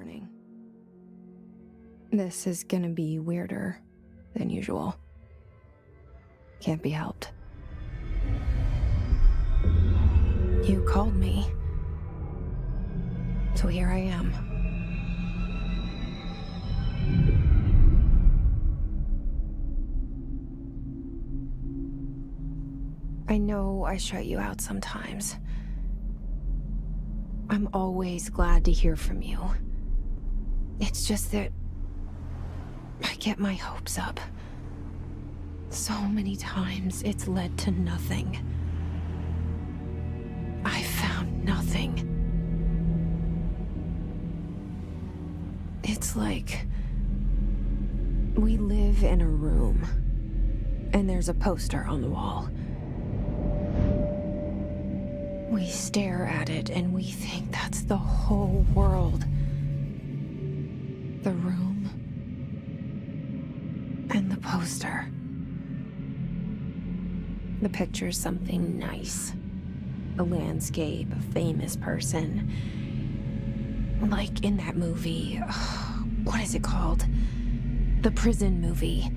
Warning. This is gonna be weirder than usual. Can't be helped. You called me. So here I am. I know I shut you out sometimes. I'm always glad to hear from you. It's just that I get my hopes up. So many times it's led to nothing. I found nothing. It's like we live in a room, and there's a poster on the wall. We stare at it and we think that's the whole world. The room and the poster. The picture's something nice. A landscape, a famous person. Like in that movie, what is it called? The prison movie.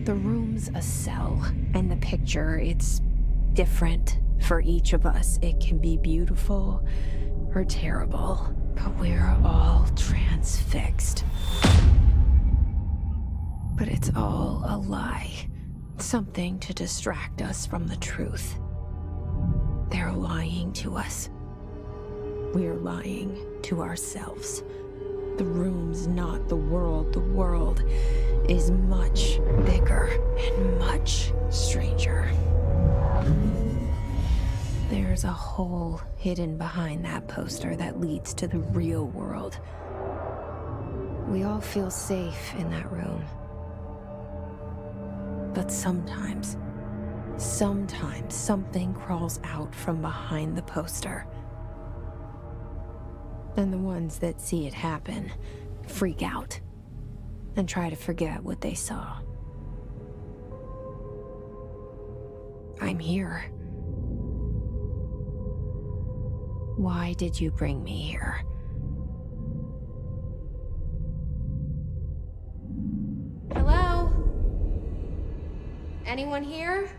The room's a cell, and the picture, it's different for each of us. It can be beautiful or terrible, but we're all transfixed. But it's all a lie. Something to distract us from the truth. They're lying to us. We're lying to ourselves. The room's not the world. The world is much bigger and much stranger. There's a hole hidden behind that poster that leads to the real world. We all feel safe in that room. But sometimes something crawls out from behind the poster. And the ones that see it happen freak out and try to forget what they saw. I'm here. Why did you bring me here? Hello? Anyone here?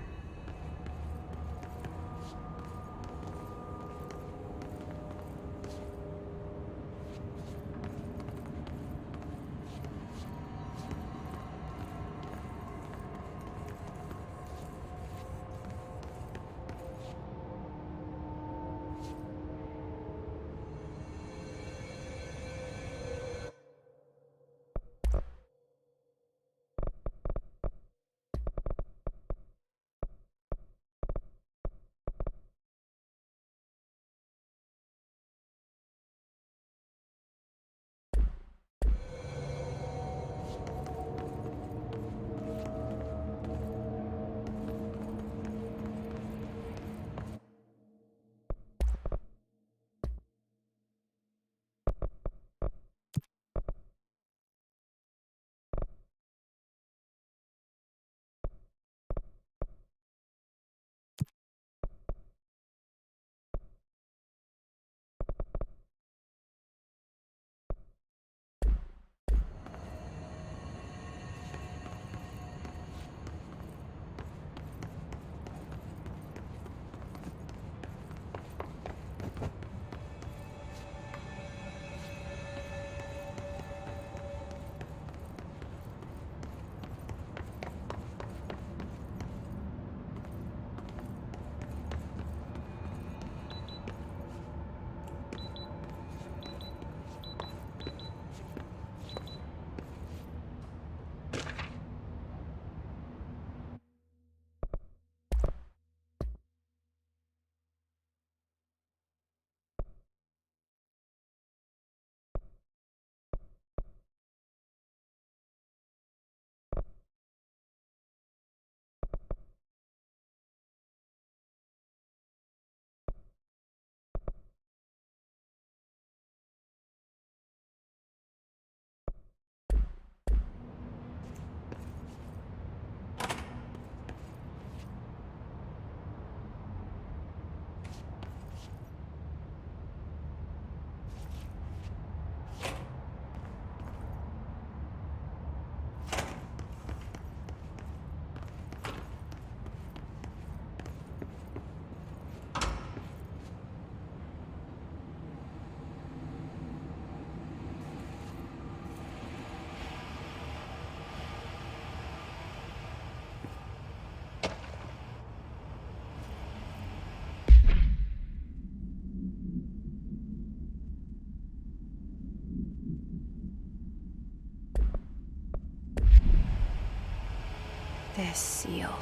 famous seal.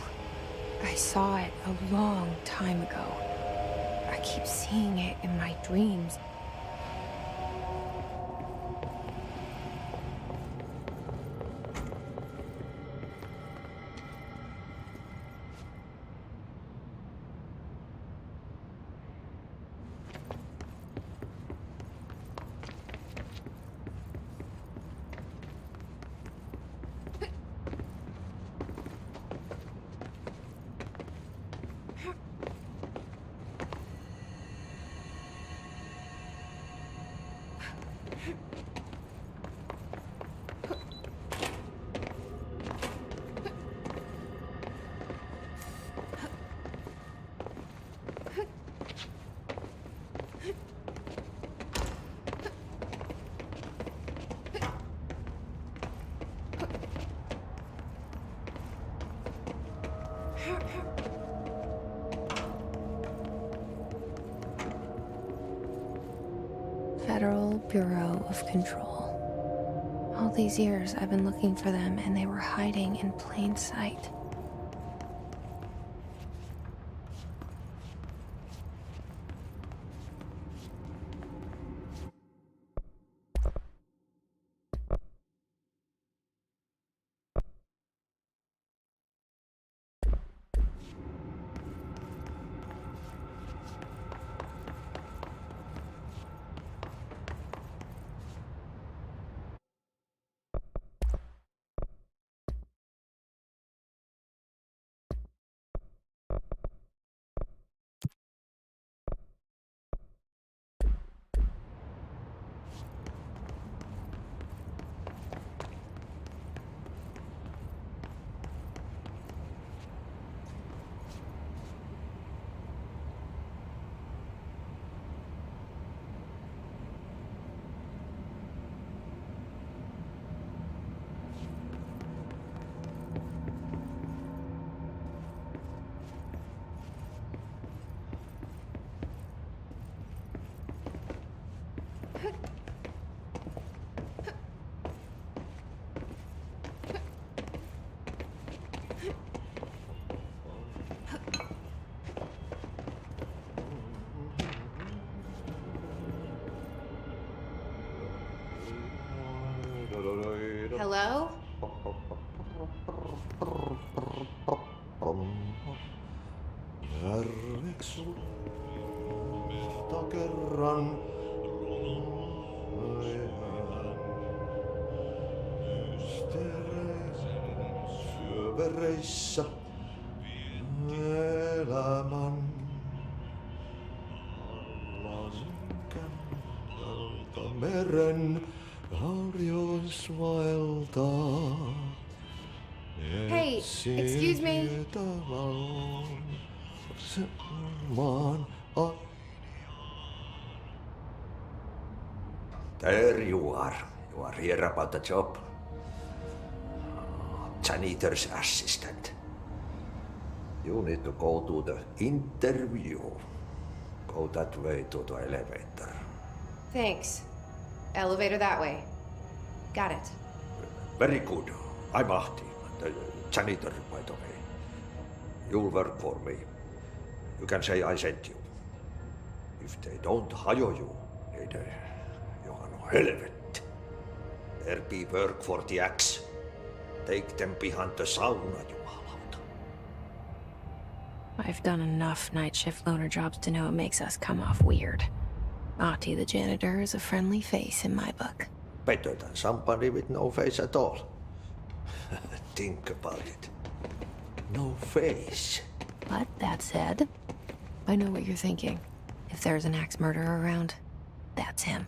I saw it a long time ago. I keep seeing it in my dreams. Federal Bureau of Control. All these years I've been looking for them and they were hiding in plain sight. Hello? Järveksulta kerran Mysteereisen syövereissä elämän alla synkän meren harjoisvaeltaa. Hey, excuse me. There you are. You are here about the job. Janitor's assistant. You need to go to the interview. Go that way to the elevator. Thanks. Elevator that way. Got it. Very good. I'm Ahti, the janitor, by the way. You'll work for me. You can say I sent you. If they don't hire you, niin johan on helvet. There be work for the axe. Take them behind the sauna, jumalauta. I've done enough night shift loner jobs to know it makes us come off weird. Ahti the janitor is a friendly face in my book. Better than somebody with no face at all. Think about it. No face. But that said, I know what you're thinking. If there's an axe murderer around, that's him.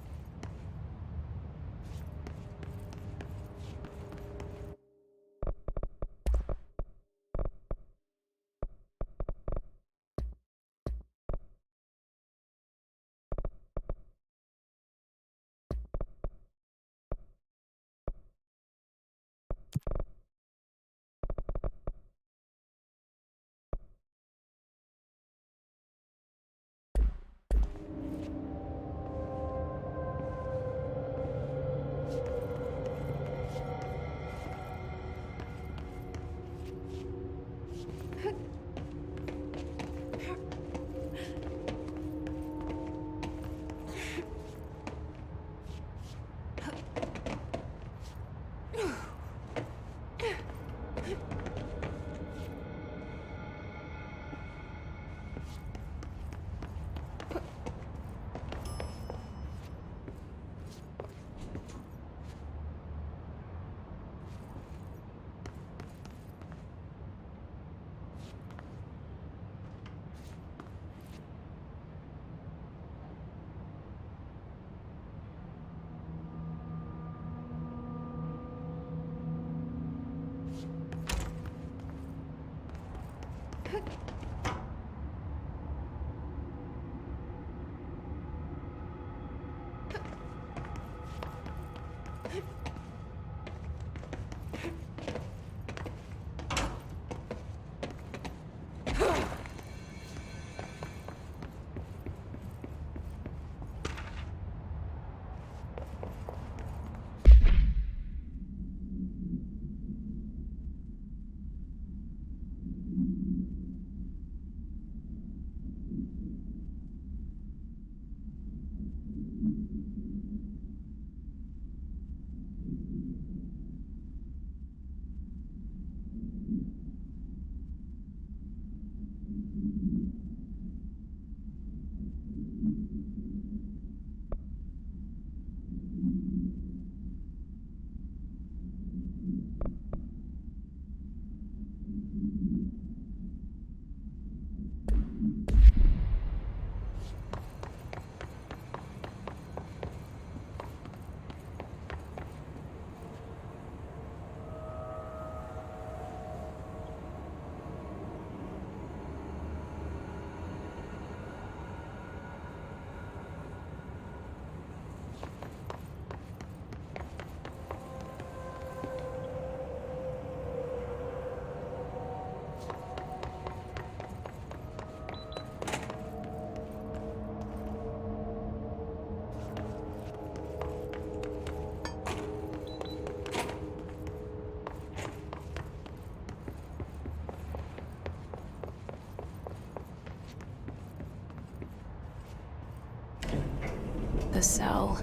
The cell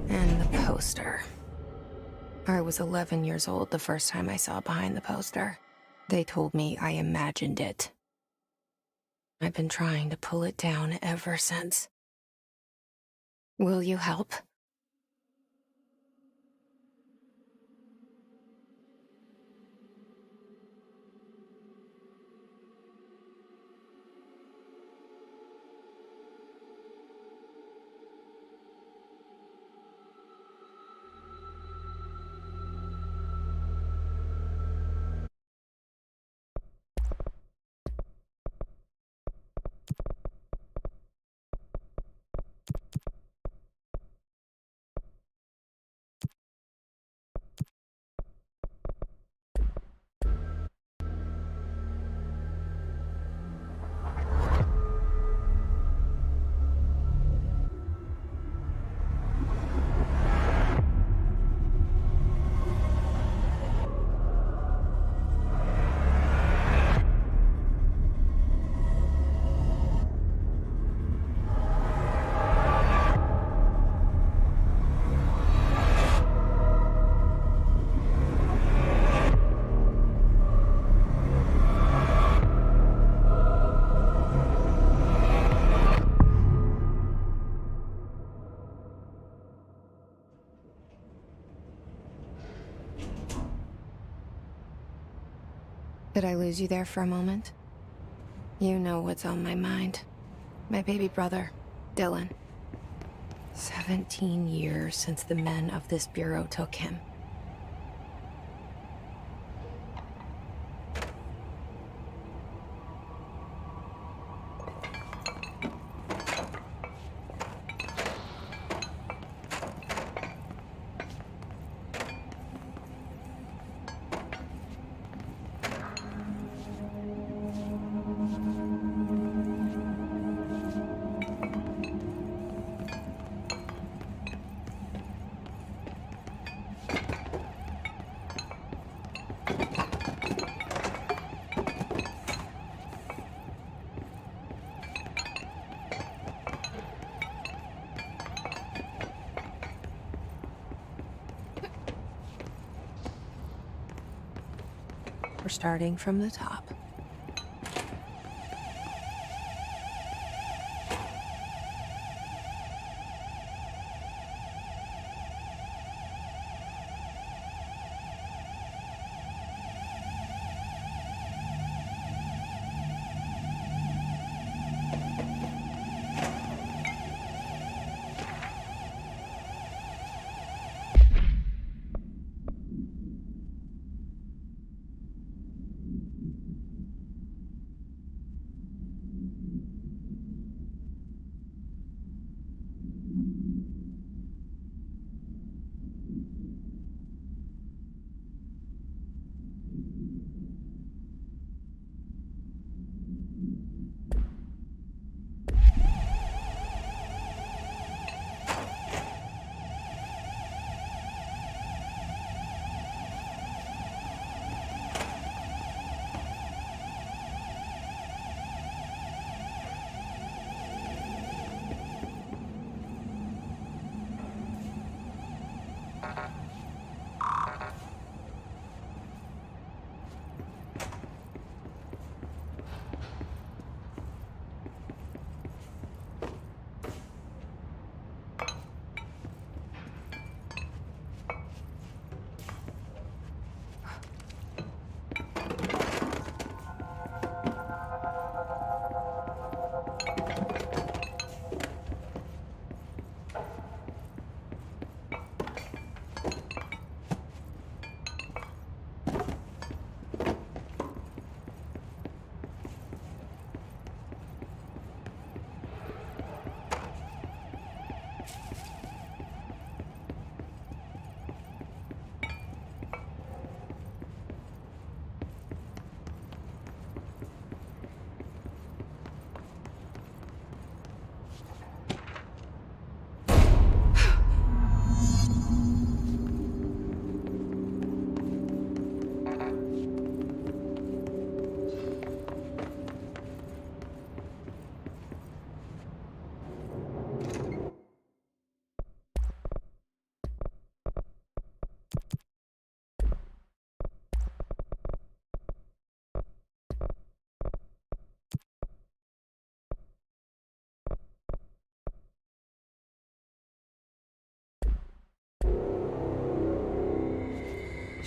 and the poster. I was 11 years old the first time I saw behind the poster. They told me I imagined it. I've been trying to pull it down ever since. Will you help? Did I lose you there for a moment? You know what's on my mind. My baby brother, Dylan. 17 years since the men of this bureau took him. starting from the top.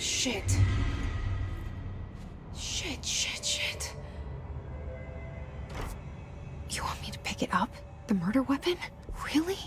Shit. Shit. You want me to pick it up? The murder weapon? Really?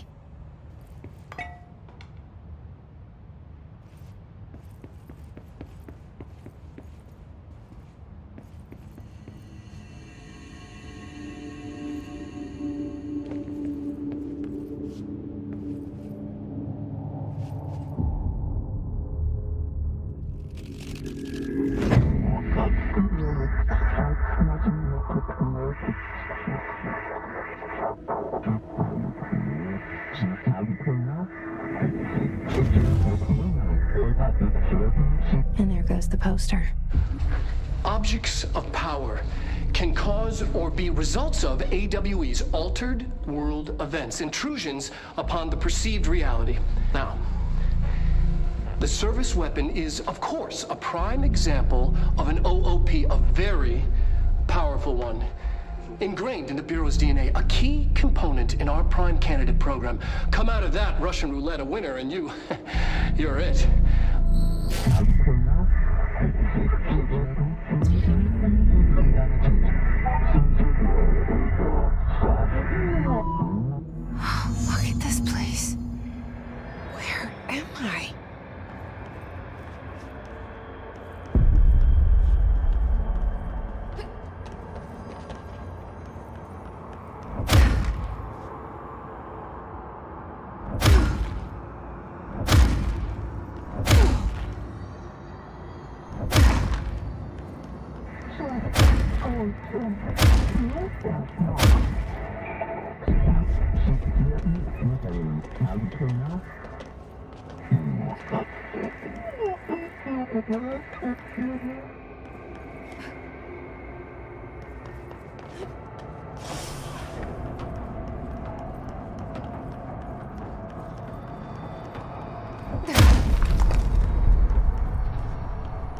And there goes the poster. Objects of power can cause or be results of AWE's altered world events, intrusions upon the perceived reality. Now, the service weapon is, of course, a prime example of an OOP, a very powerful one, ingrained in the Bureau's DNA, a key component in our prime candidate program. Come out of that Russian roulette a winner and you're it. Look at this place. Where am I?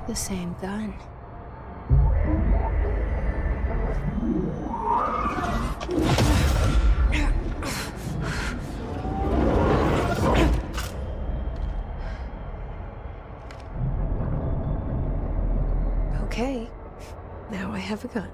The same gun. have a gun.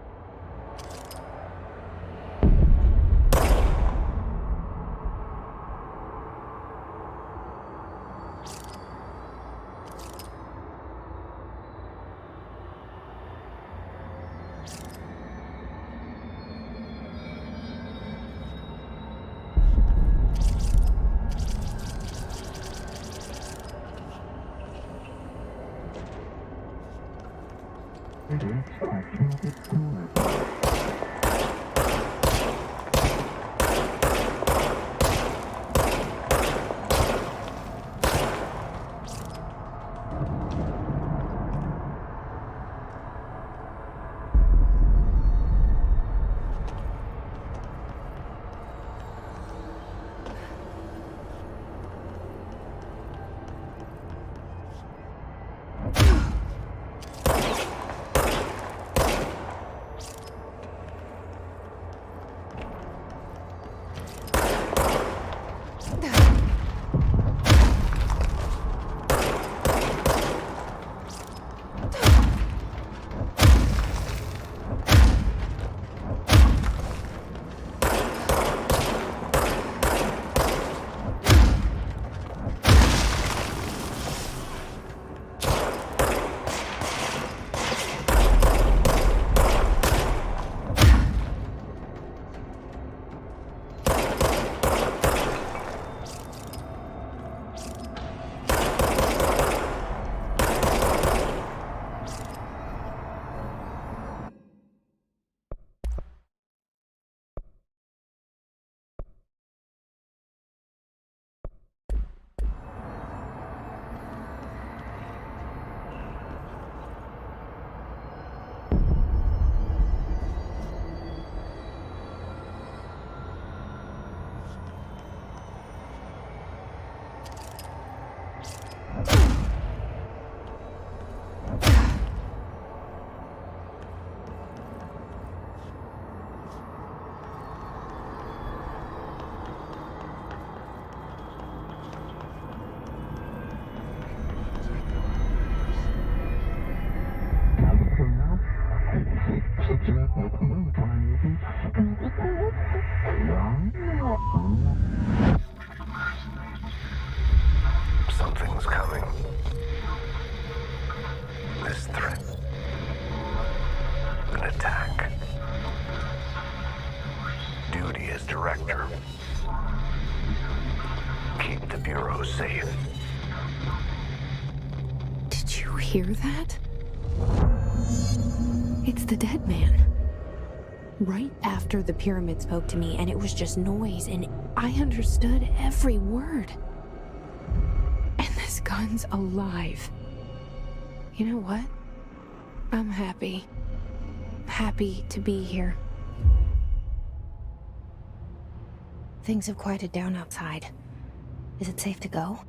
Something's coming. This threat. An attack. Duty as director. Keep the Bureau safe. Did you hear that? It's the dead man. Right after the pyramid spoke to me, and it was just noise, and I understood every word. And this gun's alive. You know what? I'm happy. Happy to be here. Things have quieted down outside. Is it safe to go?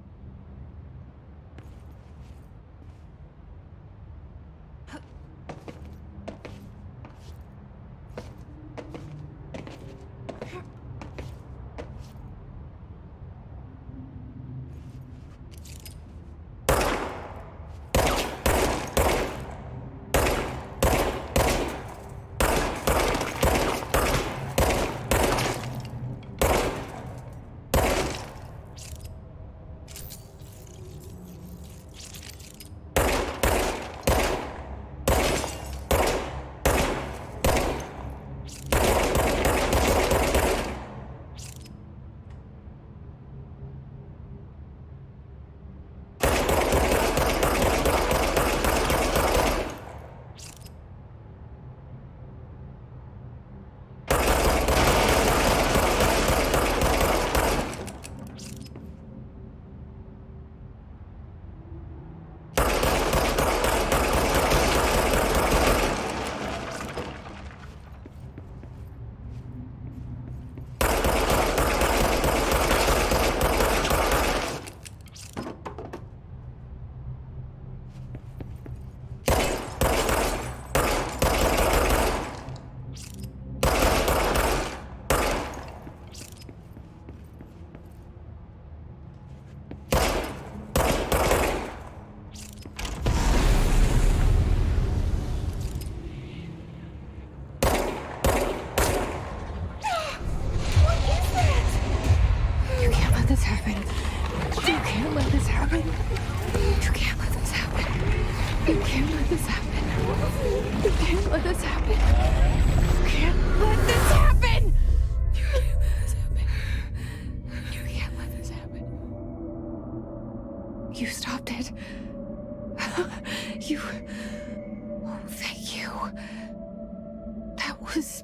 was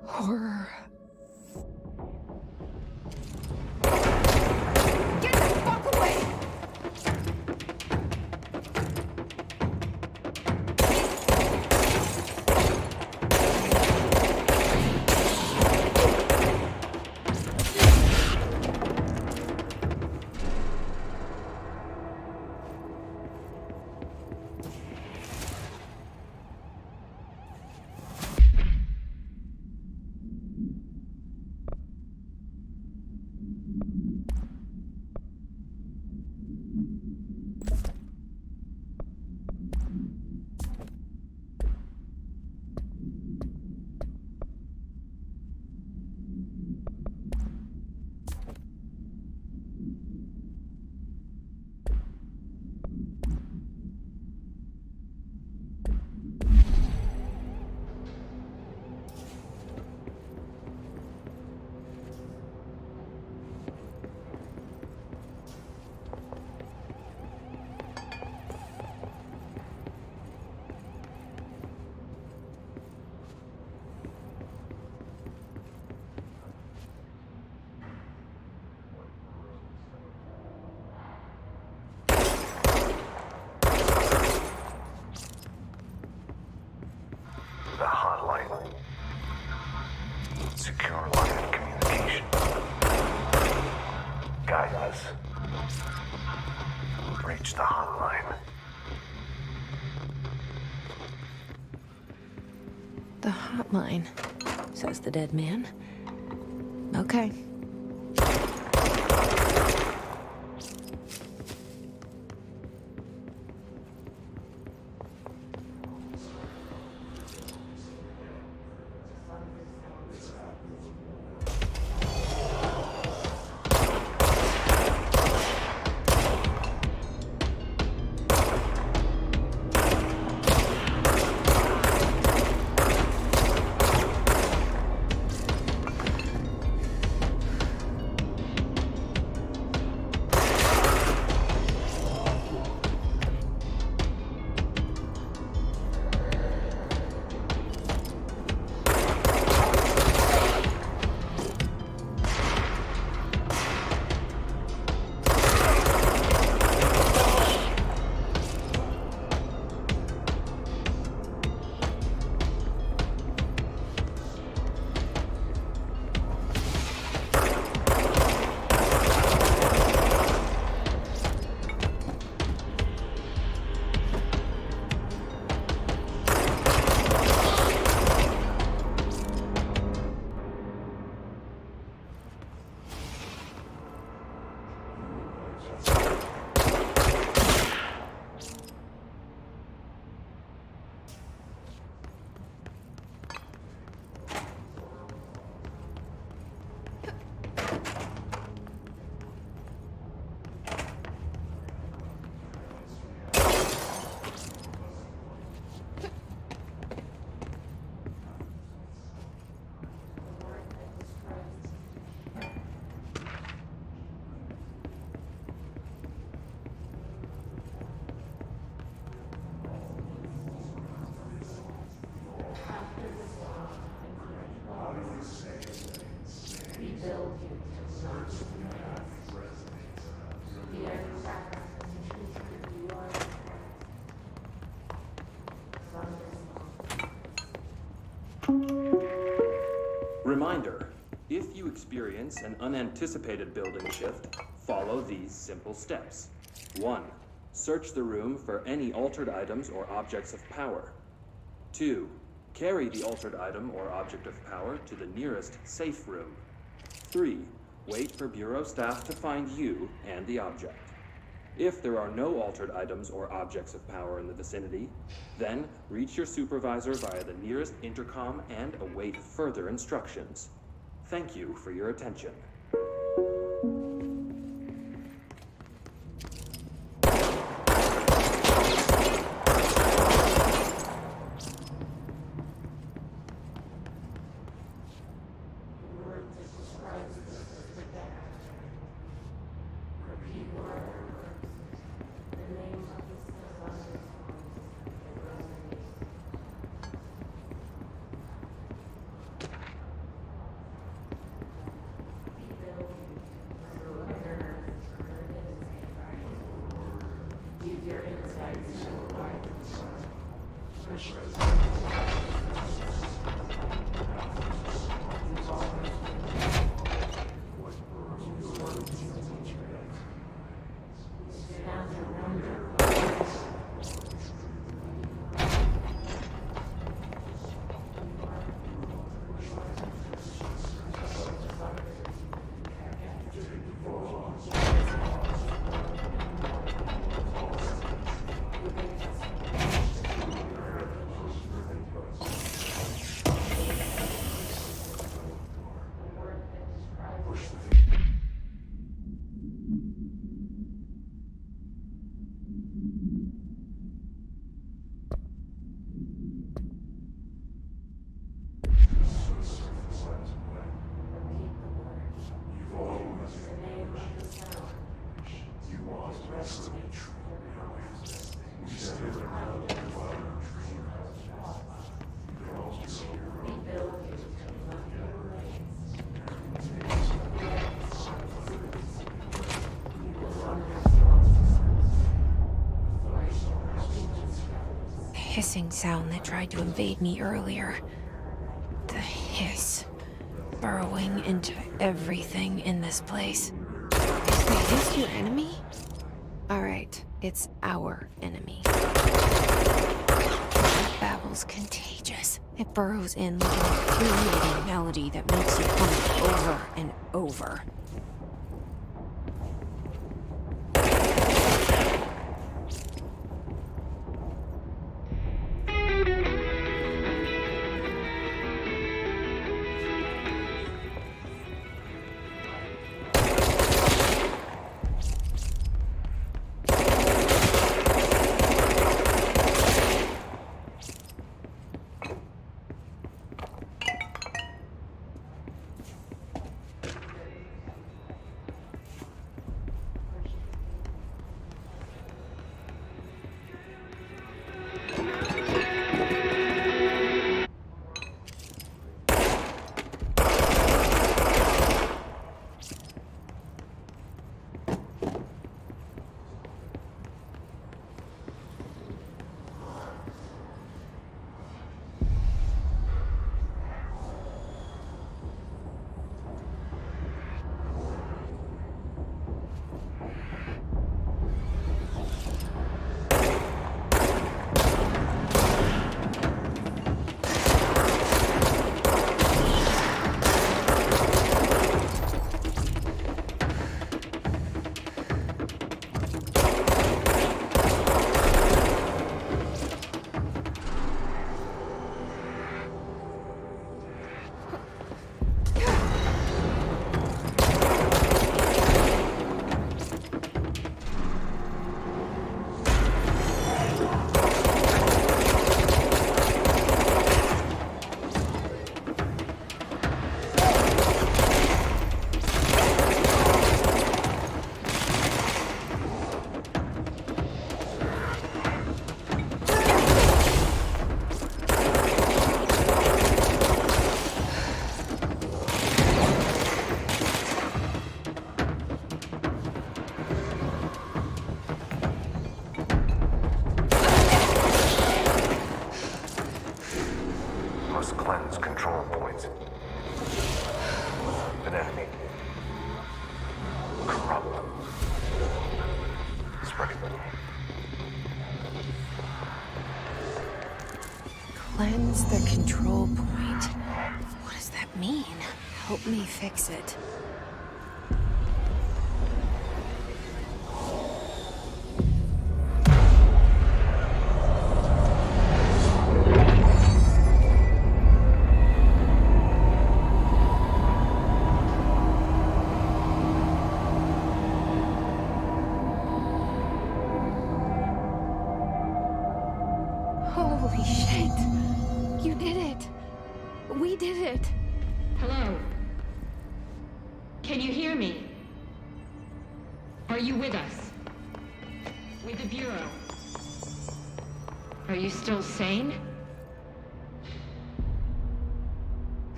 horror. Get the fuck away! The hotline. Secure line of communication. Guide us. Reach the hotline. The hotline, says the dead man. Okay. Reminder, if you experience an unanticipated building shift, follow these simple steps. 1. Search the room for any altered items or objects of power. 2. Carry the altered item or object of power to the nearest safe room. 3. Wait for Bureau staff to find you and the object. If there are no altered items or objects of power in the vicinity, then reach your supervisor via the nearest intercom and await further instructions. Thank you for your attention. hissing sound that tried to invade me earlier. The hiss. Burrowing into everything in this place. Is the hiss your enemy? Alright, it's our enemy. It babbles contagious. It burrows in like an infuriating melody that makes you hum over and over. Must cleanse control points. An enemy. Corrupt. Spreading. Cleanse the control point. What does that mean? Help me fix it. Holy shit! You did it! We did it! Hello? Can you hear me? Are you with us? With the Bureau? Are you still sane?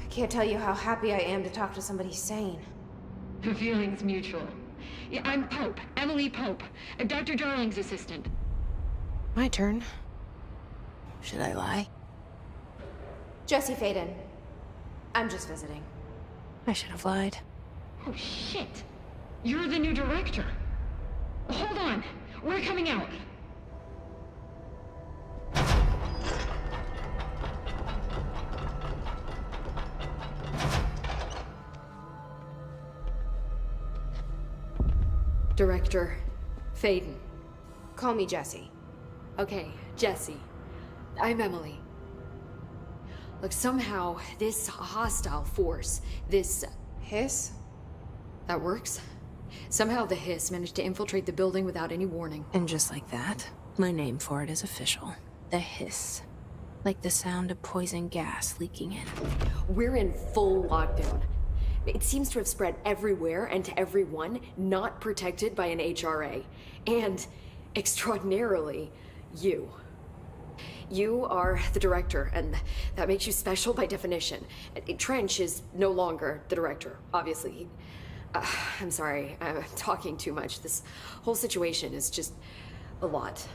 I can't tell you how happy I am to talk to somebody sane. The feeling's mutual. Yeah, I'm Pope, Emily Pope, Dr. Darling's assistant. My turn. Should I lie? Jesse Faden. I'm just visiting. I should have lied. Oh, shit. You're the new director. Hold on. We're coming out. Director Faden. Call me Jesse. Okay, Jesse. I'm Emily. Look, somehow this hostile force, this... Hiss? that works? Somehow the hiss managed to infiltrate the building without any warning. And just like that, my name for it is official. The hiss. Like the sound of poison gas leaking in. We're in full lockdown. It seems to have spread everywhere and to everyone not protected by an HRA. And, extraordinarily, you. You are the director, and that makes you special by definition. Trench is no longer the director, obviously. I'm sorry, I'm talking too much. This whole situation is just a lot.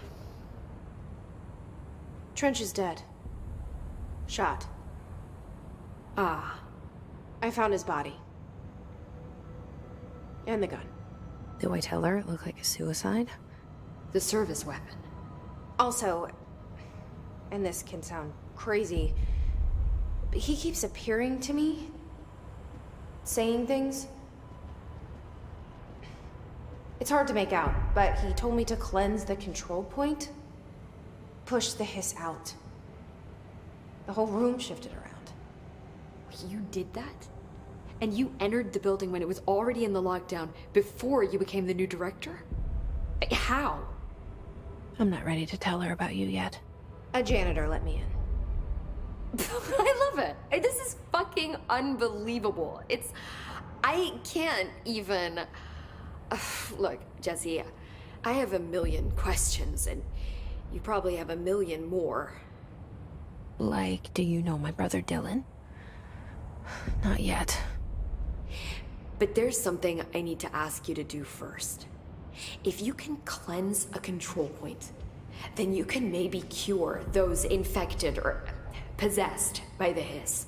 Trench is dead. Shot. Ah, I found his body. And the gun. Do I tell her it looked like a suicide? the service weapon. Also, and this can sound crazy, but he keeps appearing to me, saying things. It's hard to make out, but he told me to cleanse the control point, push the hiss out. The whole room shifted around. You did that? And you entered the building when it was already in the lockdown before you became the new director? How? I'm not ready to tell her about you yet. A janitor let me in. I love it. This is fucking unbelievable. I can't even... Look, Jesse, I have a million questions, and you probably have a million more. Like, do you know my brother Dylan? Not yet. But there's something I need to ask you to do first. If you can cleanse a control point, then you can maybe cure those infected or possessed by the hiss.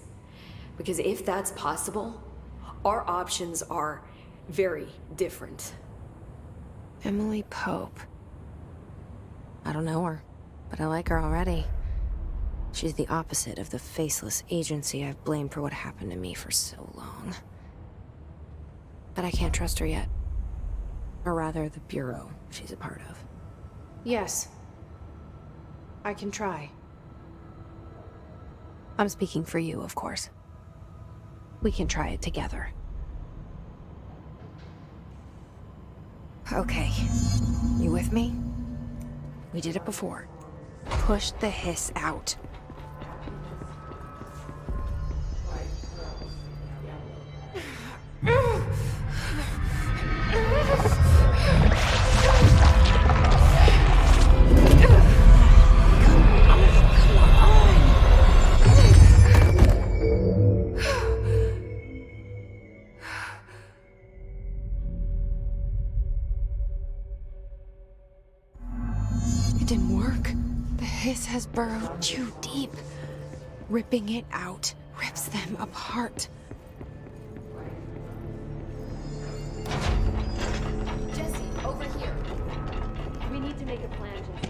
Because if that's possible, our options are very different. Emily Pope. I don't know her, but I like her already. She's the opposite of the faceless agency I've blamed for what happened to me for so long. But I can't trust her yet. Or rather, the Bureau she's a part of. Yes. I can try. I'm speaking for you, of course. We can try it together. Okay. You with me? We did it before. Push the hiss out. It didn't work. The hiss has burrowed too deep. Ripping it out rips them apart. Jesse, over here. We need to make a plan, Jesse.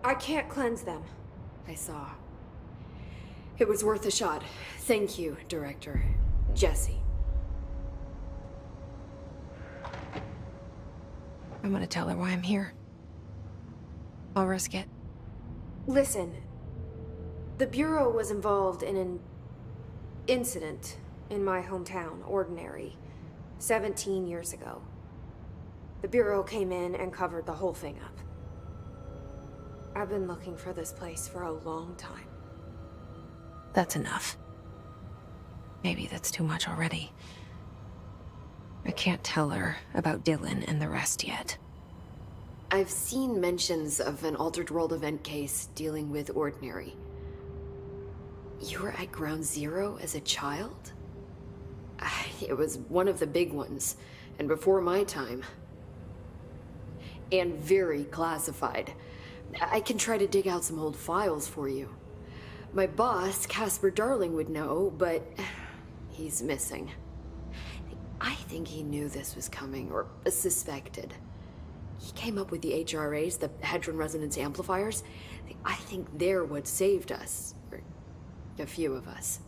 I can't cleanse them. I saw. It was worth a shot. Thank you, Director. Jesse. I'm gonna tell her why I'm here. I'll risk it. Listen, the Bureau was involved in an incident in my hometown, Ordinary, 17 years ago. The Bureau came in and covered the whole thing up. I've been looking for this place for a long time. That's enough. Maybe that's too much already. I can't tell her about Dylan and the rest yet. I've seen mentions of an Altered World event case dealing with Ordinary. You were at Ground Zero as a child? It was one of the big ones, and before my time. And very classified. I can try to dig out some old files for you. My boss, Casper Darling, would know, but he's missing. I think he knew this was coming, or suspected. He came up with the HRAs, the Hadron Resonance Amplifiers. I think they're what saved us. A few of us.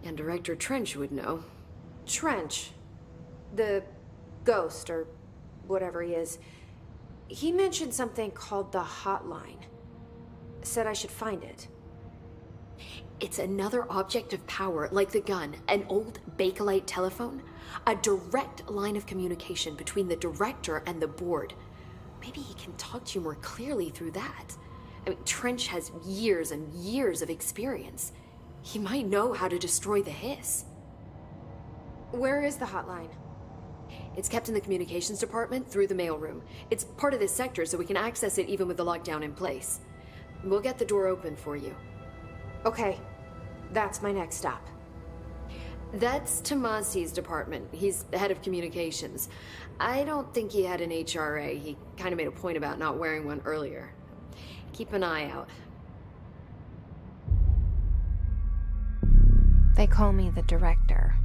And Director Trench would know. Trench. The ghost, or whatever he is. He mentioned something called the Hotline. Said I should find it. It's another object of power, like the gun, an old Bakelite telephone. A direct line of communication between the director and the board. Maybe he can talk to you more clearly through that. I mean, Trench has years and years of experience. He might know how to destroy the Hiss. Where is the hotline? It's kept in the communications department through the mailroom. It's part of this sector, so we can access it even with the lockdown in place. We'll get the door open for you. Okay, that's my next stop. That's Tomasi's department. He's the head of communications. I don't think he had an HRA. He kind of made a point about not wearing one earlier. Keep an eye out. They call me the director.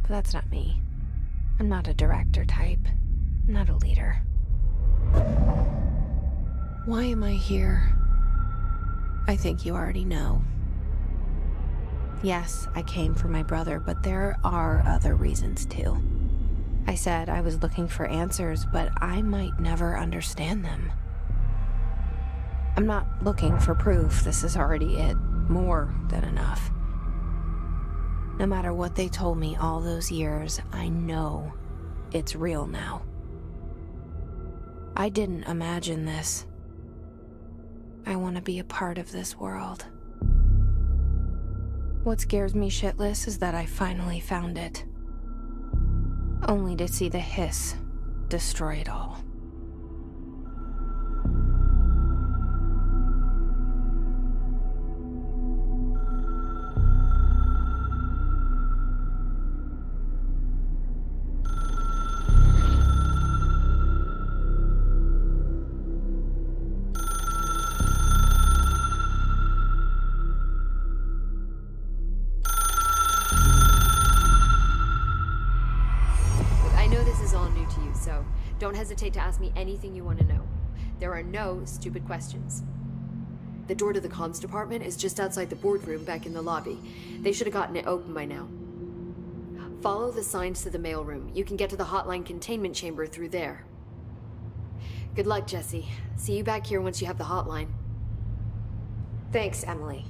But that's not me. I'm not a director type. I'm not a leader. Why am I here? I think you already know. Yes, I came for my brother, but there are other reasons too. I said I was looking for answers, but I might never understand them. I'm not looking for proof. This is already it. More than enough. No matter what they told me all those years, I know it's real now. I didn't imagine this. I want to be a part of this world. What scares me shitless is that I finally found it. Only to see the Hiss destroy it all. Don't hesitate to ask me anything you want to know. There are no stupid questions. The door to the comms department is just outside the boardroom back in the lobby. They should have gotten it open by now. Follow the signs to the mailroom. You can get to the hotline containment chamber through there. Good luck, Jesse. See you back here once you have the hotline. Thanks, Emily.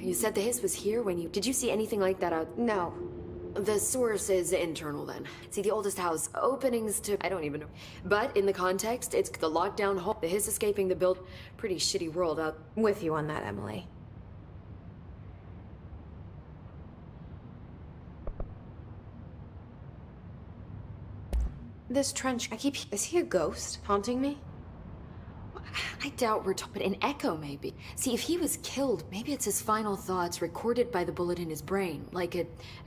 You said the Hiss was here when you... Did you see anything like that out... No. The source is internal, then. See, the oldest house, openings to... I don't even know. But in the context, it's the lockdown hole, the Hiss escaping the build... Pretty shitty world out... With you on that, Emily. This Trench, is he a ghost haunting me? I doubt we're but an echo, maybe. See, if he was killed, maybe it's his final thoughts recorded by the bullet in his brain, like a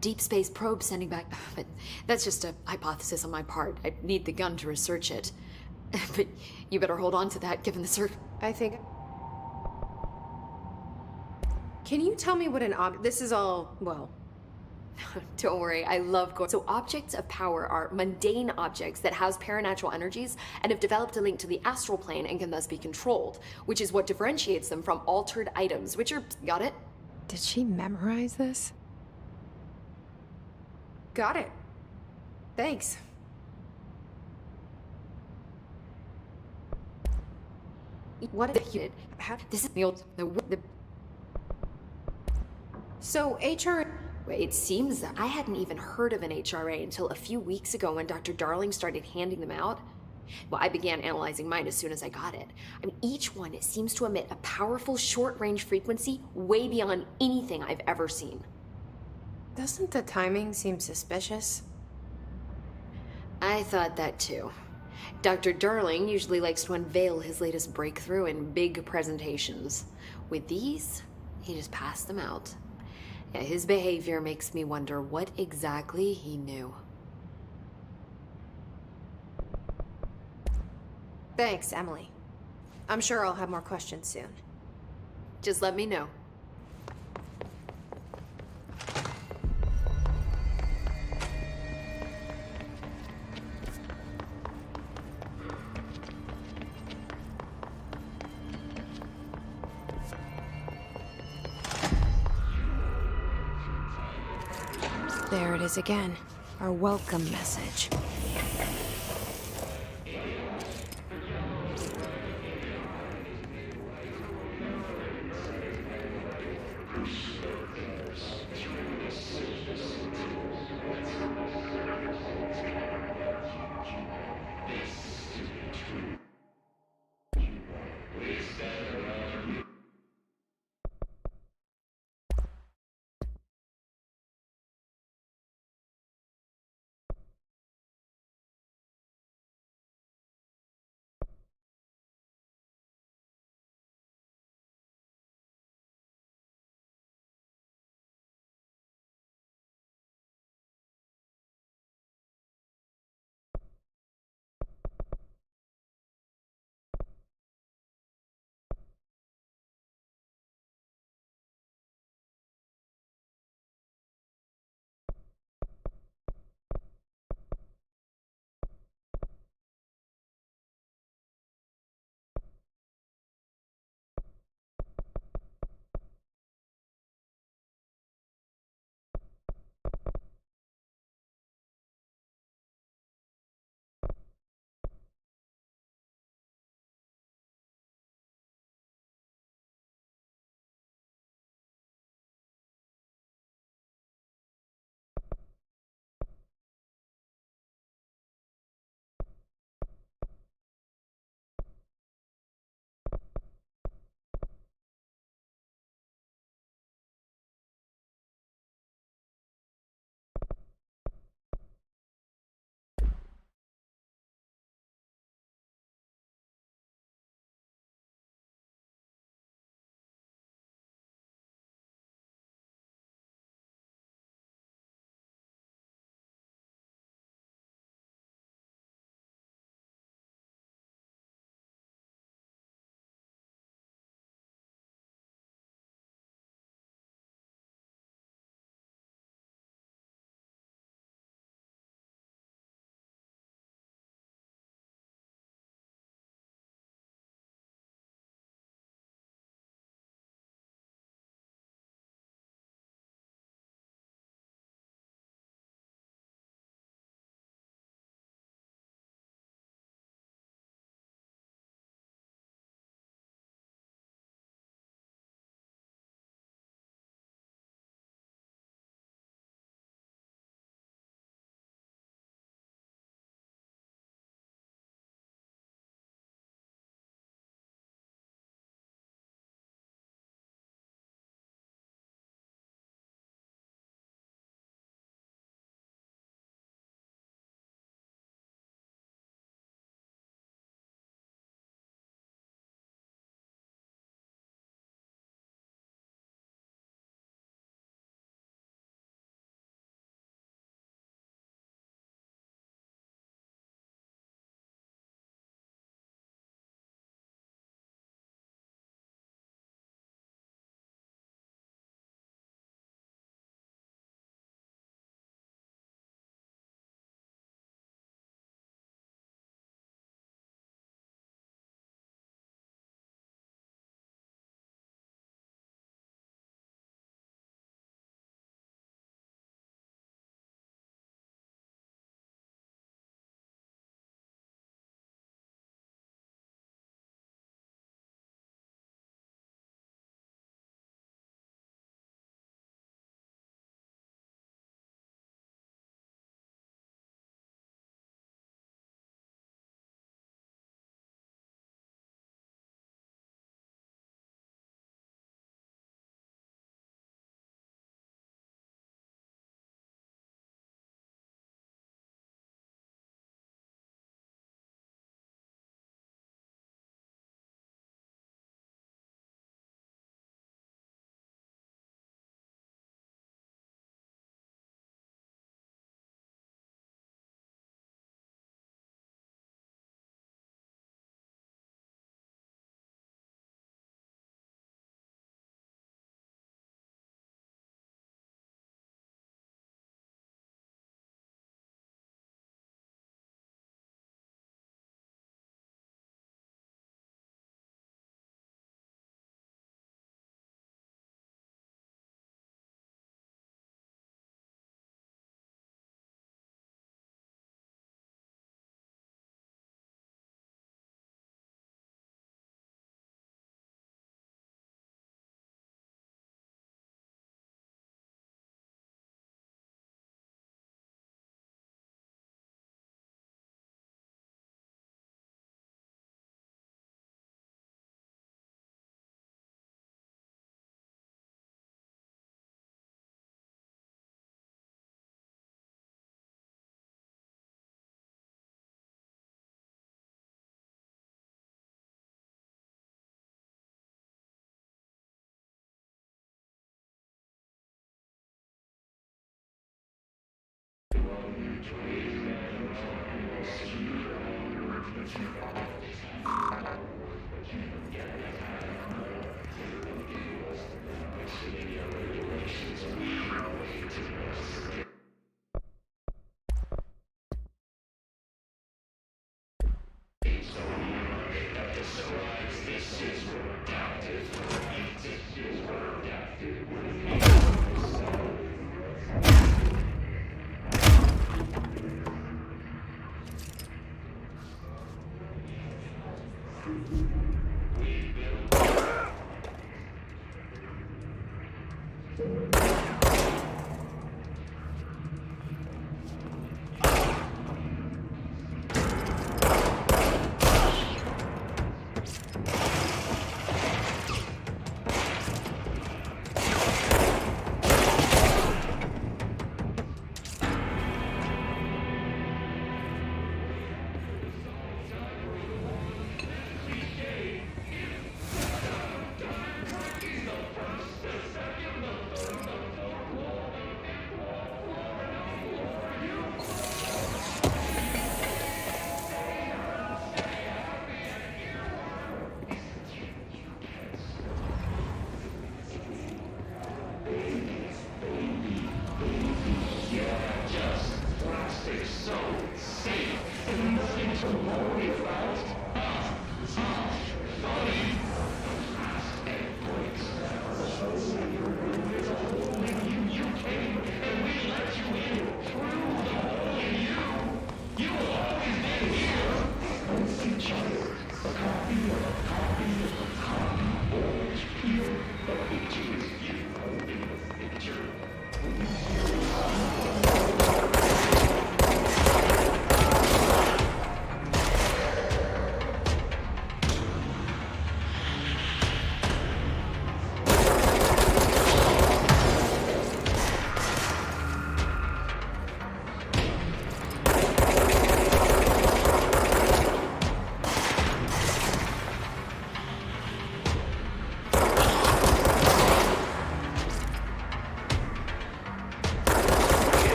deep space probe sending back... But that's just a hypothesis on my part. I need the gun to research it. But you better hold on to that, given the I think... Can you tell me what an This is all, well... Don't worry, I love going. So objects of power are mundane objects that house paranatural energies and have developed a link to the astral plane and can thus be controlled, which is what differentiates them from altered items, which are... Got it? Did she memorize this? Got it. Thanks. What if you did? This is the old... The... So, HR... It seems that I hadn't even heard of an HRA until a few weeks ago when Dr. Darling started handing them out. Well, I began analyzing mine as soon as I got it. I mean, each one seems to emit a powerful short-range frequency way beyond anything I've ever seen. Doesn't the timing seem suspicious? I thought that too. Dr. Darling usually likes to unveil his latest breakthrough in big presentations. With these, he just passed them out. Yeah, his behavior makes me wonder what exactly he knew. Thanks, Emily. I'm sure I'll have more questions soon. Just let me know. There it is again. Our welcome message.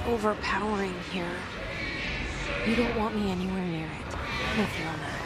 Overpowering here. You don't want me anywhere near it. I feel that.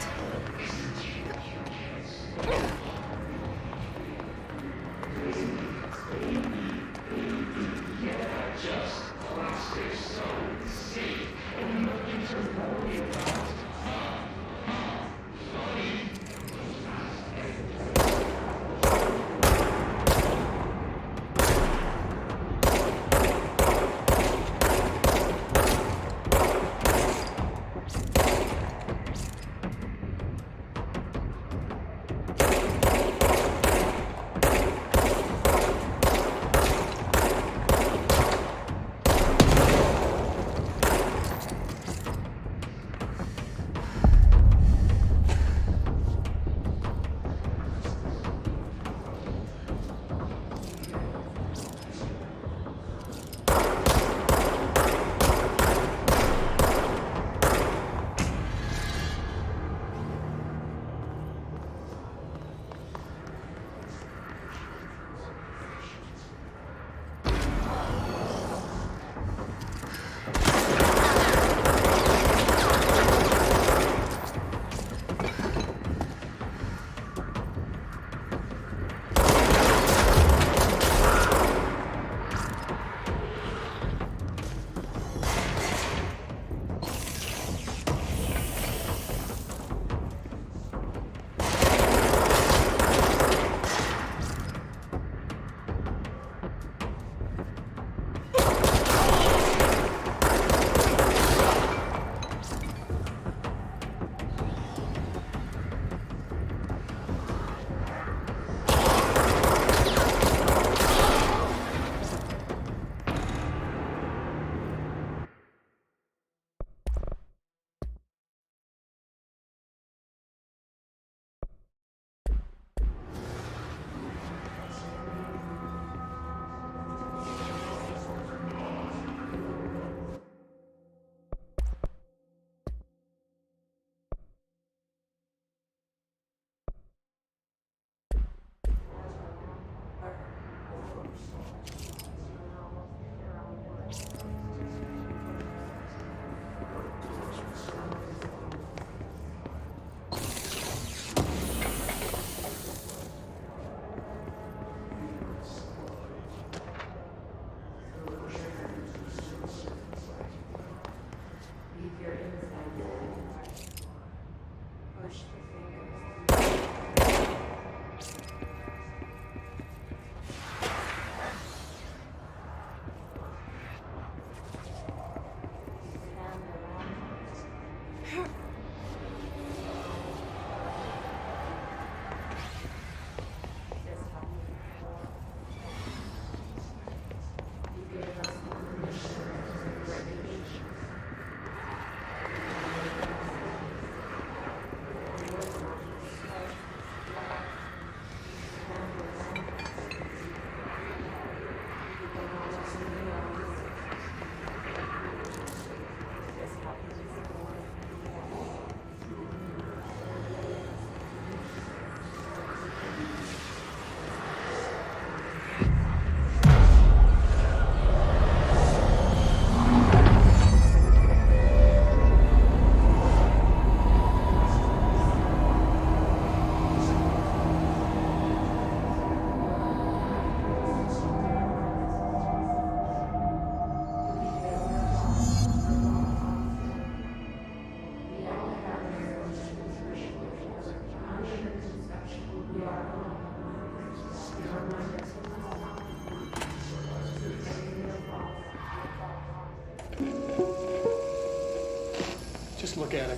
Just look at it.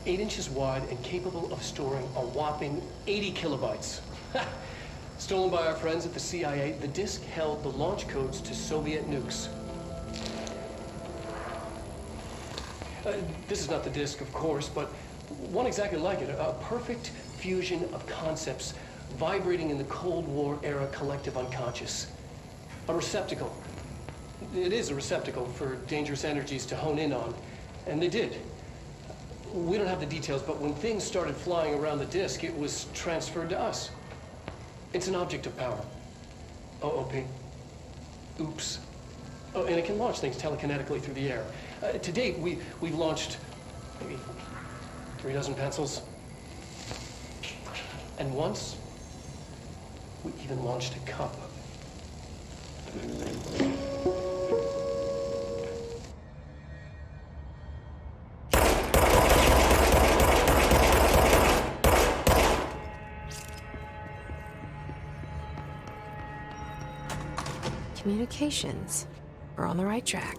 8 inches wide and capable of storing a whopping 80 kilobytes. Stolen by our friends at the CIA, the disk held the launch codes to Soviet nukes. This is not the disk, of course, but one exactly like it. A perfect fusion of concepts vibrating in the Cold War era collective unconscious. A receptacle. It is a receptacle for dangerous energies to hone in on, and they did. We don't have the details, but when things started flying around the disk, it was transferred to us. It's an object of power. OOP. Oops. Oh, and it can launch things telekinetically through the air. To date, we've launched maybe 3 dozen pencils. And once, we even launched a cup. Communications. We're on the right track.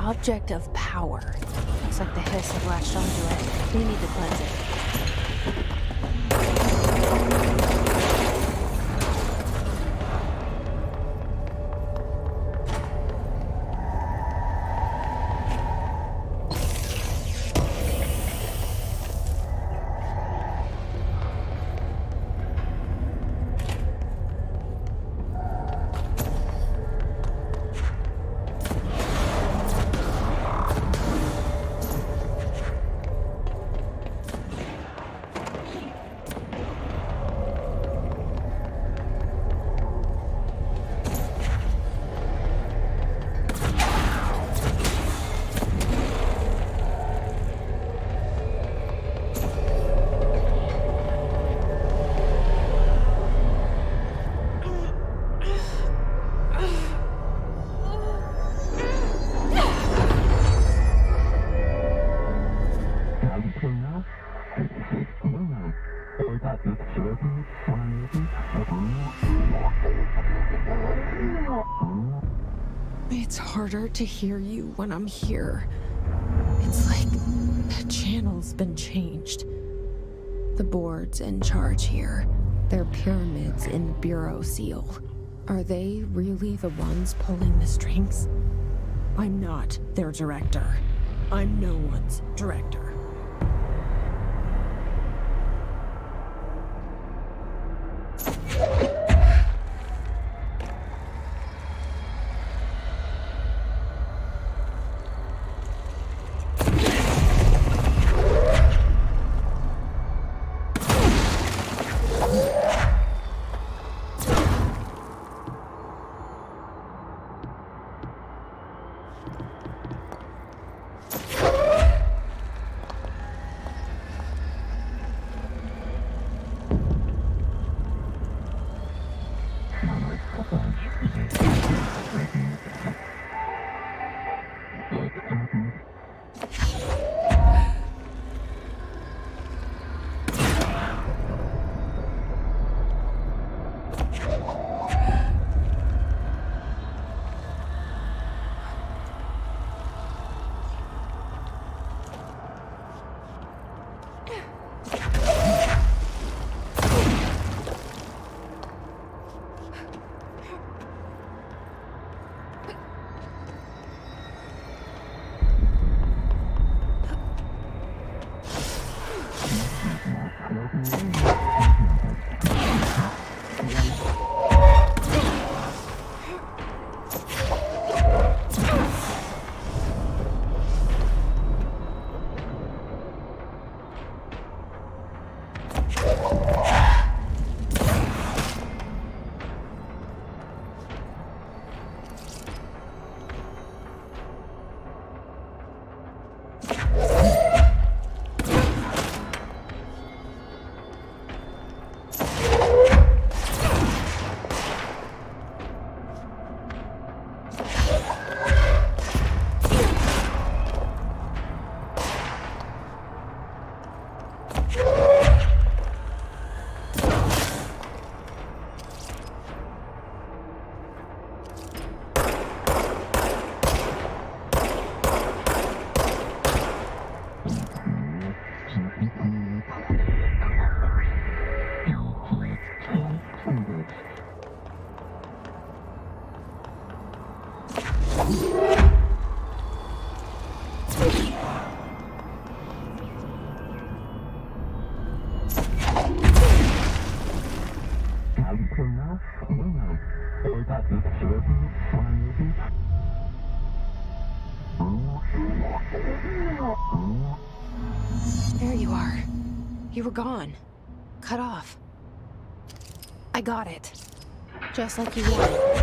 Object of power. Looks like the hiss have latched onto it. We need to cleanse it. It's harder to hear you when I'm here. It's like the channel's been changed. The board's in charge here. They're pyramids in Bureau Seal. Are they really the ones pulling the strings? I'm not their director. I'm no one's director. There you are. You were gone. Cut off. I got it. Just like you wanted.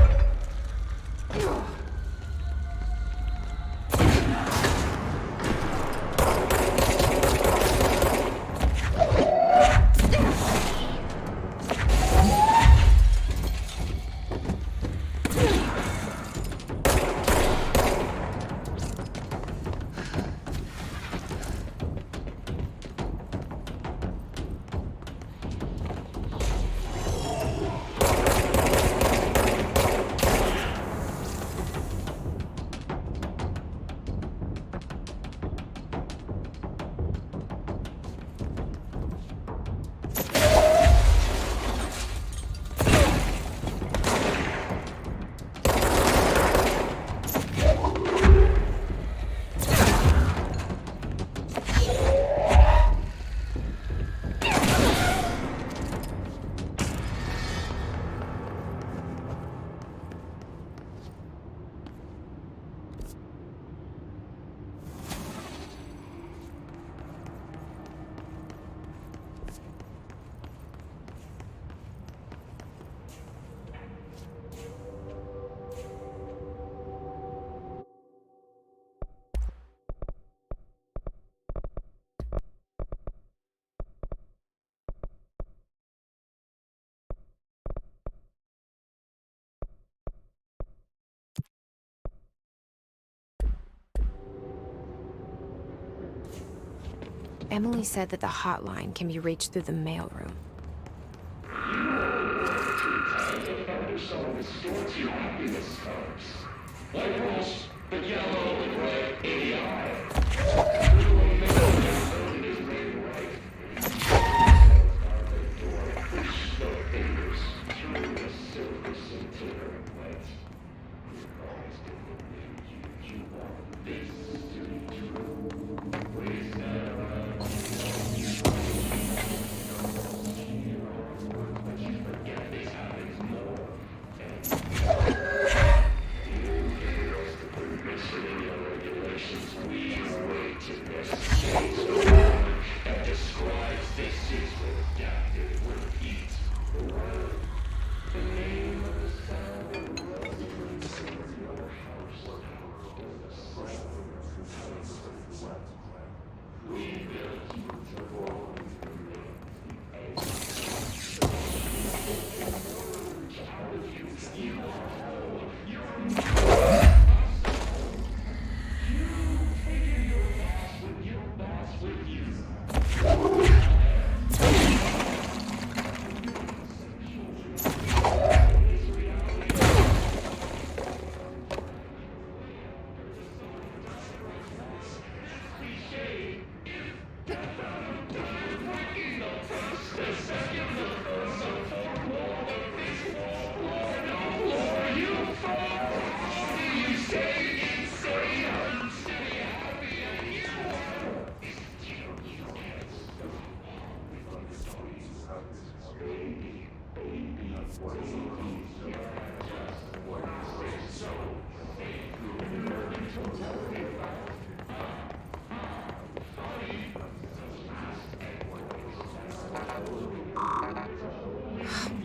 Emily said that the hotline can be reached through the mailroom.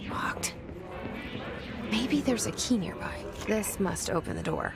Locked. Maybe there's a key nearby. This must open the door.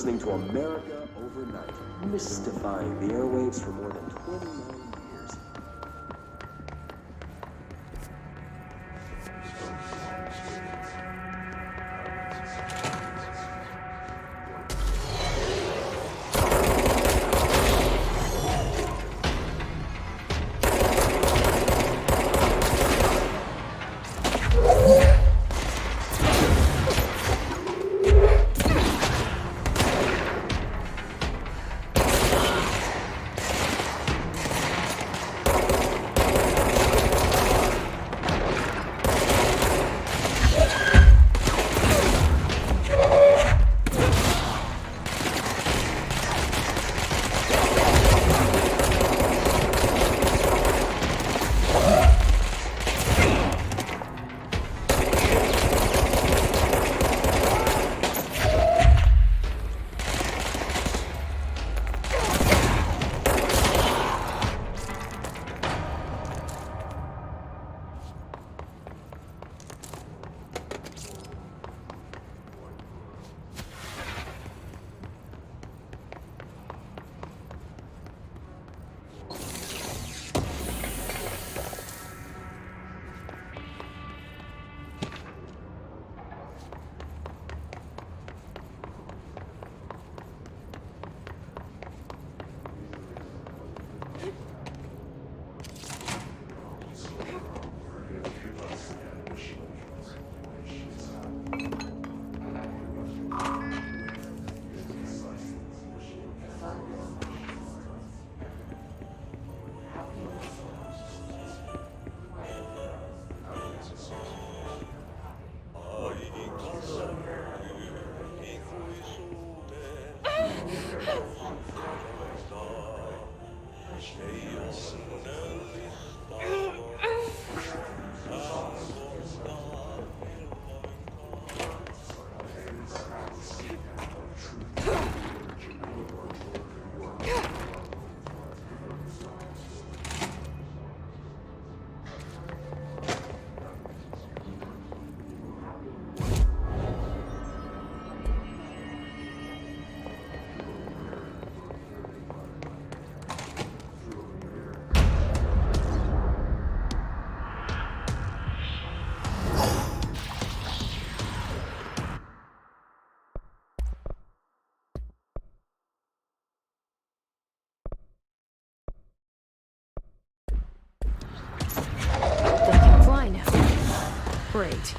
listening to America Overnight, mystifying the airwaves for more than 29 years. They can fly now. Great.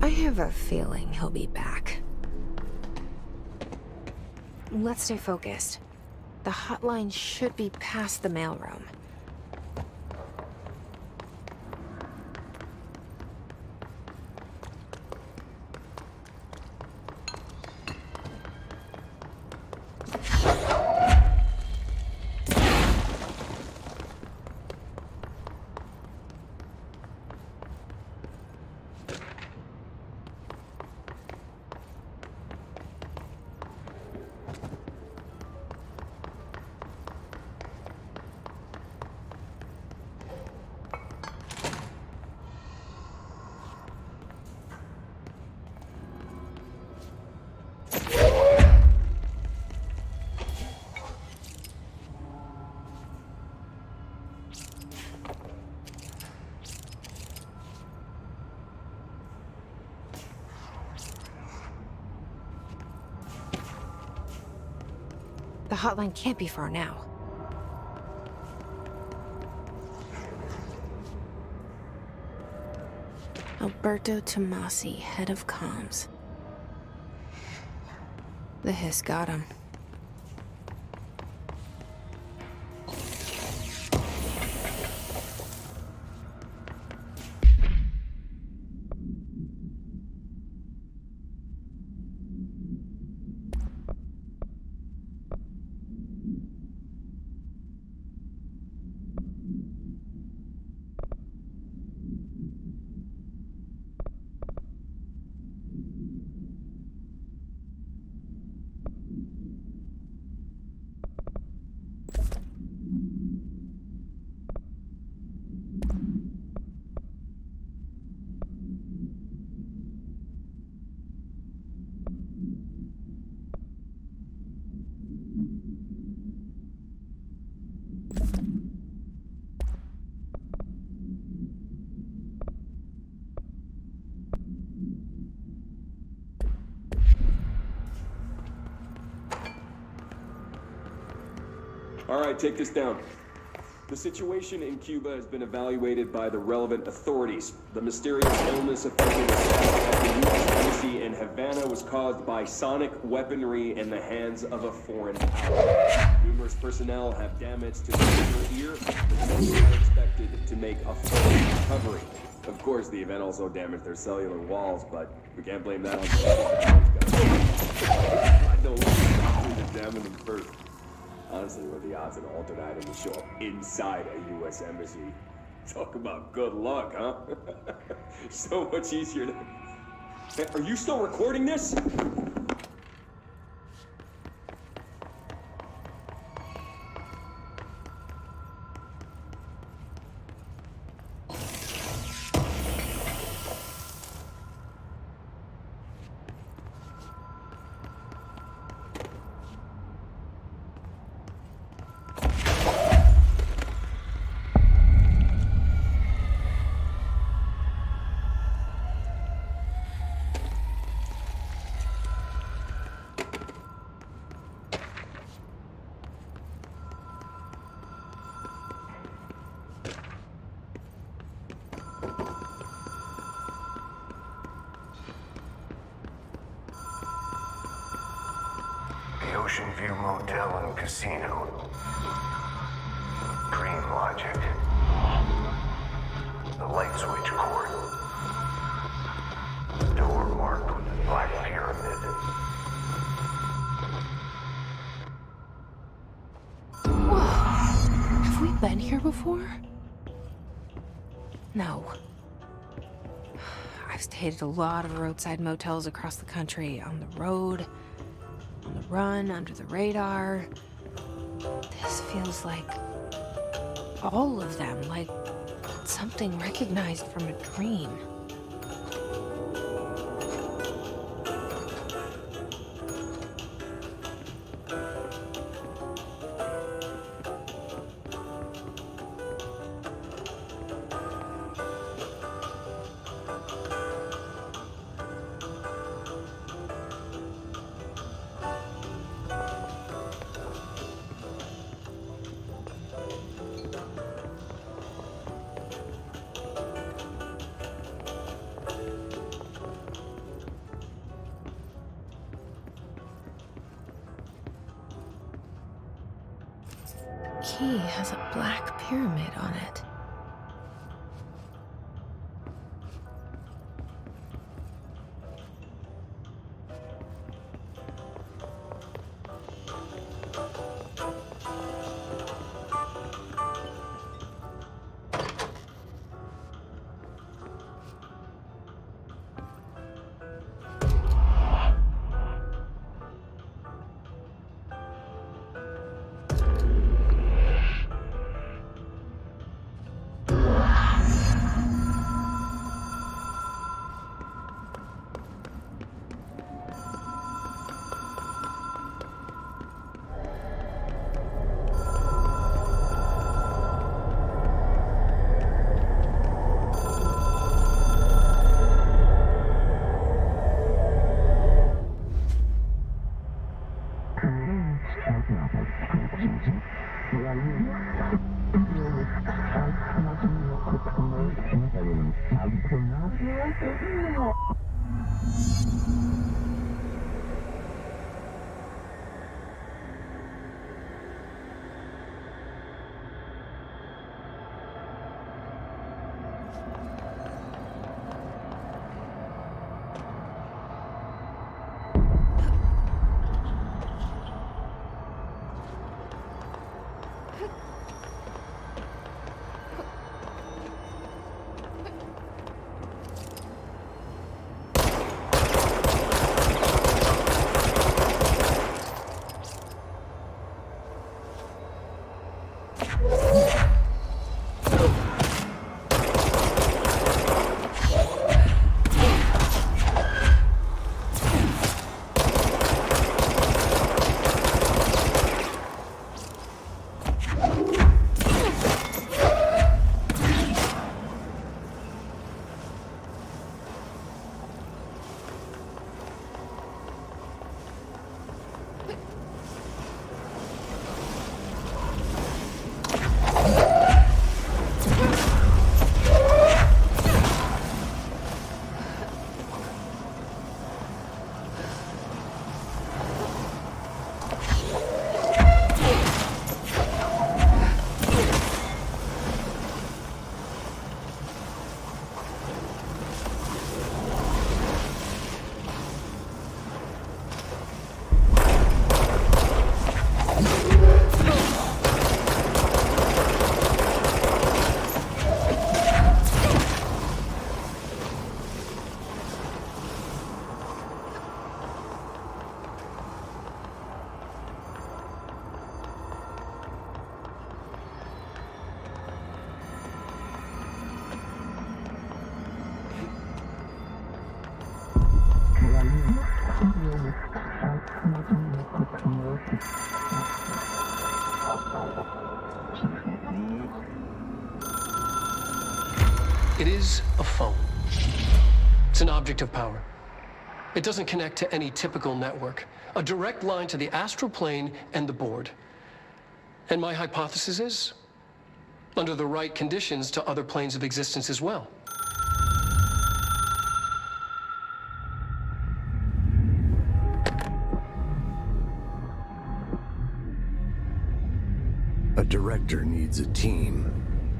I have a feeling he'll be back. Let's stay focused. The hotline should be past the mailroom. The hotline can't be far now. Alberto Tomasi, head of comms. The hiss got him. All right, take this down. The situation in Cuba has been evaluated by the relevant authorities. The mysterious illness affecting the staff at the U.S. Embassy in Havana was caused by sonic weaponry in the hands of a foreign power. Numerous personnel have damage to the ear, but some are expected to make a full recovery. Of course, the event also damaged their cellular walls, but we can't blame that on the I know who examine them first. Honestly, what are the odds an altered item will show up inside a U.S. embassy? Talk about good luck, huh? So much easier to... Hey, are you still recording this? Ocean View Motel and Casino. Dream Logic. The light switch cord. Door marked with the Black Pyramid. Whoa! Have we been here before? No. I've stayed at a lot of roadside motels across the country, on the road, on the run, under the radar. This feels like all of them, like something recognized from a dream. key has a black pyramid on it. It is a phone. It's an object of power. It doesn't connect to any typical network. A direct line to the astral plane and the board. And my hypothesis is, under the right conditions, to other planes of existence as well. A director needs a team.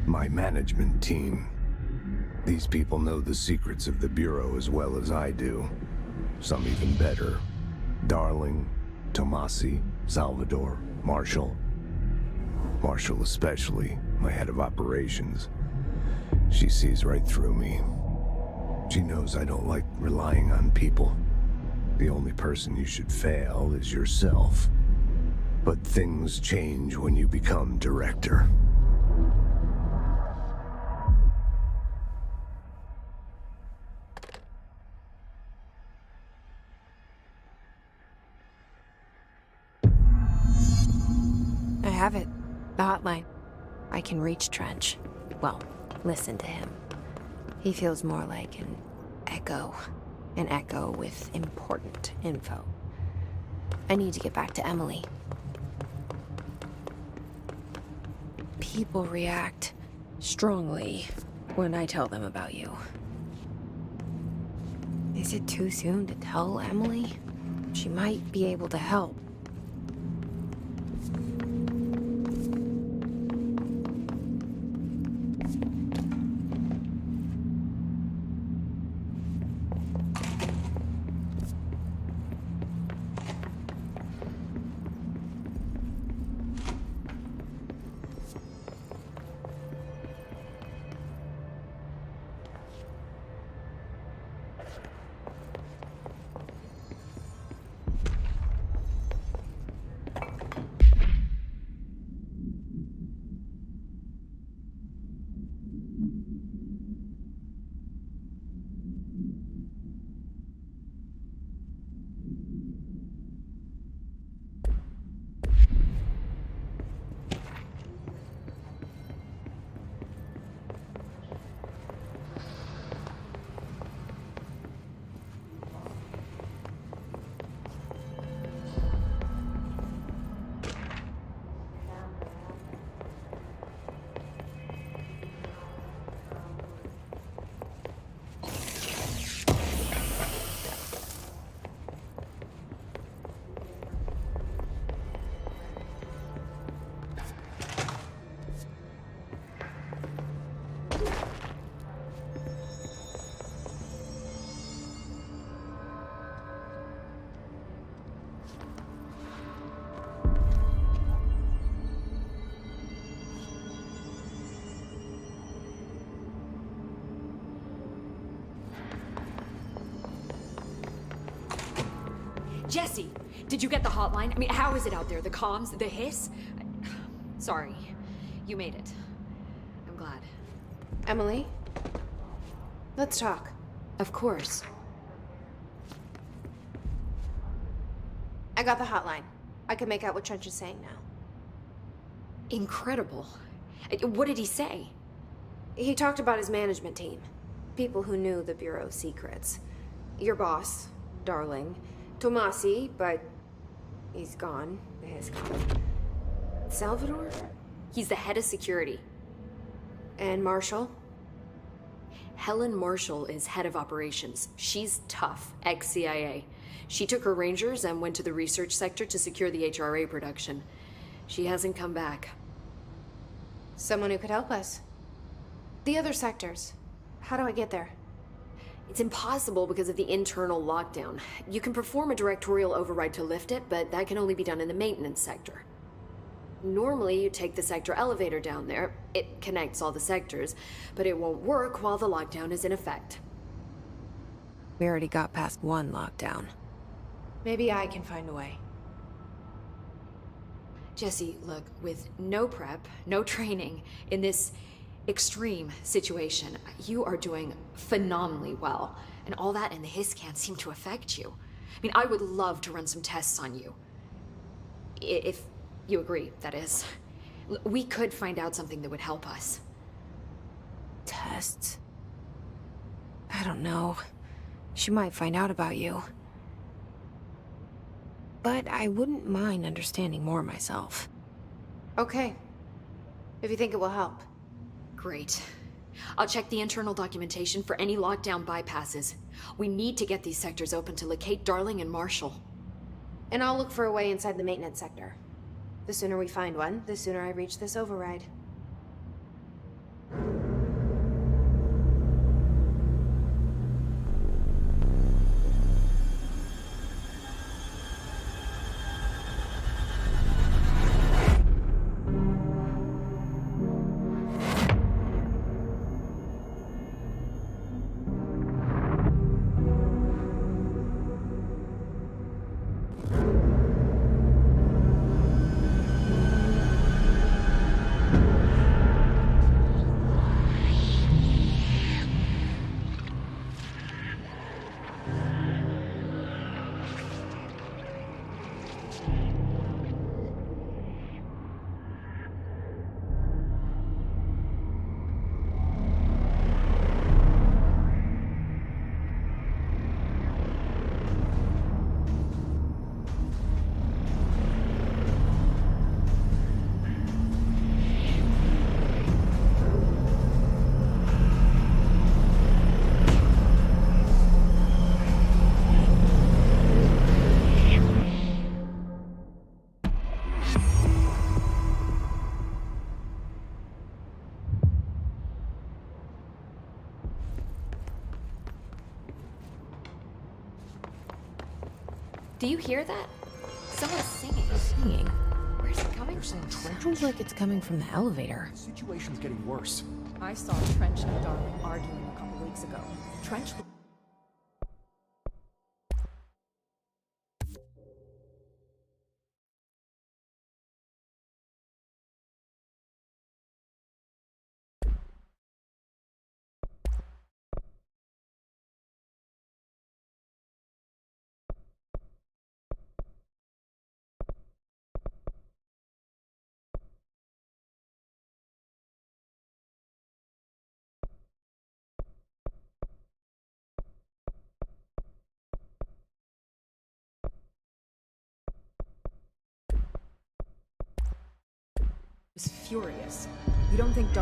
My management team. These people know the secrets of the Bureau as well as I do. Some even better. Darling, Tomasi, Salvador, Marshall. Marshall especially, my head of operations. She sees right through me. She knows I don't like relying on people. The only person you should fail is yourself. But things change when you become director. I have it. The hotline. I can reach Trench. Well, listen to him. He feels more like an echo. An echo with important info. I need to get back to Emily. People react strongly when I tell them about you. Is it too soon to tell Emily? She might be able to help. Jesse, did you get the hotline? I mean, how is it out there? The comms? The hiss? Sorry. You made it. I'm glad. Emily? Let's talk. Of course. I got the hotline. I can make out what Trench is saying now. Incredible. What did he say? He talked about his management team. People who knew the Bureau's secrets. Your boss, Darling. Tomasi, but he's gone. The hiss gone. Salvador? He's the head of security. And Marshall? Helen Marshall is head of operations. She's tough, ex-CIA. She took her Rangers and went to the research sector to secure the HRA production. She hasn't come back. Someone who could help us. The other sectors. How do I get there? It's impossible because of the internal lockdown. You can perform a directorial override to lift it, but that can only be done in the maintenance sector. Normally, you take the sector elevator down there. It connects all the sectors, but it won't work while the lockdown is in effect. We already got past one lockdown. Maybe I can find a way. Jesse, look, with no prep, no training, in this extreme situation, you are doing phenomenally well. And all that and the hiss can't seem to affect you. I mean, I would love to run some tests on you. If you agree, that is. We could find out something that would help us. Tests? I don't know. She might find out about you. But I wouldn't mind understanding more myself. Okay. If you think it will help. Great. I'll check the internal documentation for any lockdown bypasses. We need to get these sectors open to locate Darling and Marshall. And I'll look for a way inside the maintenance sector. The sooner we find one, the sooner I reach this override. Do you hear that? Someone's singing. Singing? Where's it coming from? Sounds like it's coming from the elevator. The situation's getting worse. I saw Trench and Darling arguing a couple weeks ago. Trench was furious. You don't think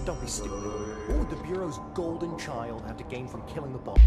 Don't be stupid. What would the Bureau's golden child have to gain from killing the boss?